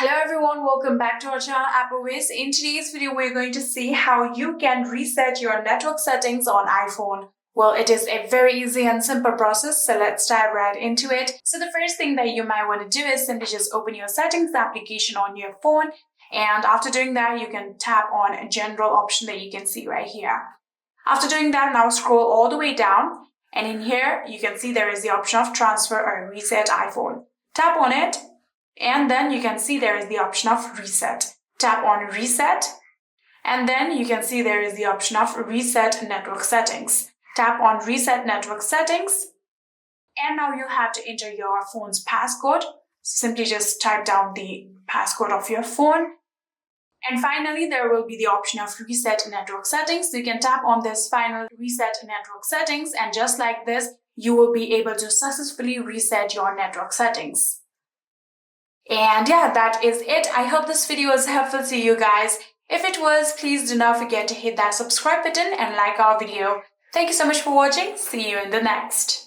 Hello everyone, welcome back to our channel AppleWiz. In today's video, we're going to see how you can reset your network settings on iPhone. Well, it is a very easy and simple process, so let's dive right into it. So the first thing that you might want to do is simply just open your settings application on your phone. And after doing that, you can tap on a general option that you can see right here. After doing that, now scroll all the way down. And in here, you can see there is the option of transfer or reset iPhone. Tap on it. And then you can see there is the option of reset. Tap on reset. And then you can see there is the option of reset network settings. Tap on reset network settings. And now you have to enter your phone's passcode. Simply just type down the passcode of your phone. And finally, there will be the option of reset network settings. So you can tap on this final reset network settings. And just like this, you will be able to successfully reset your network settings. And yeah, that is it. I hope this video was helpful to you guys. If it was, please do not forget to hit that subscribe button and like our video. Thank you so much for watching. See you in the next.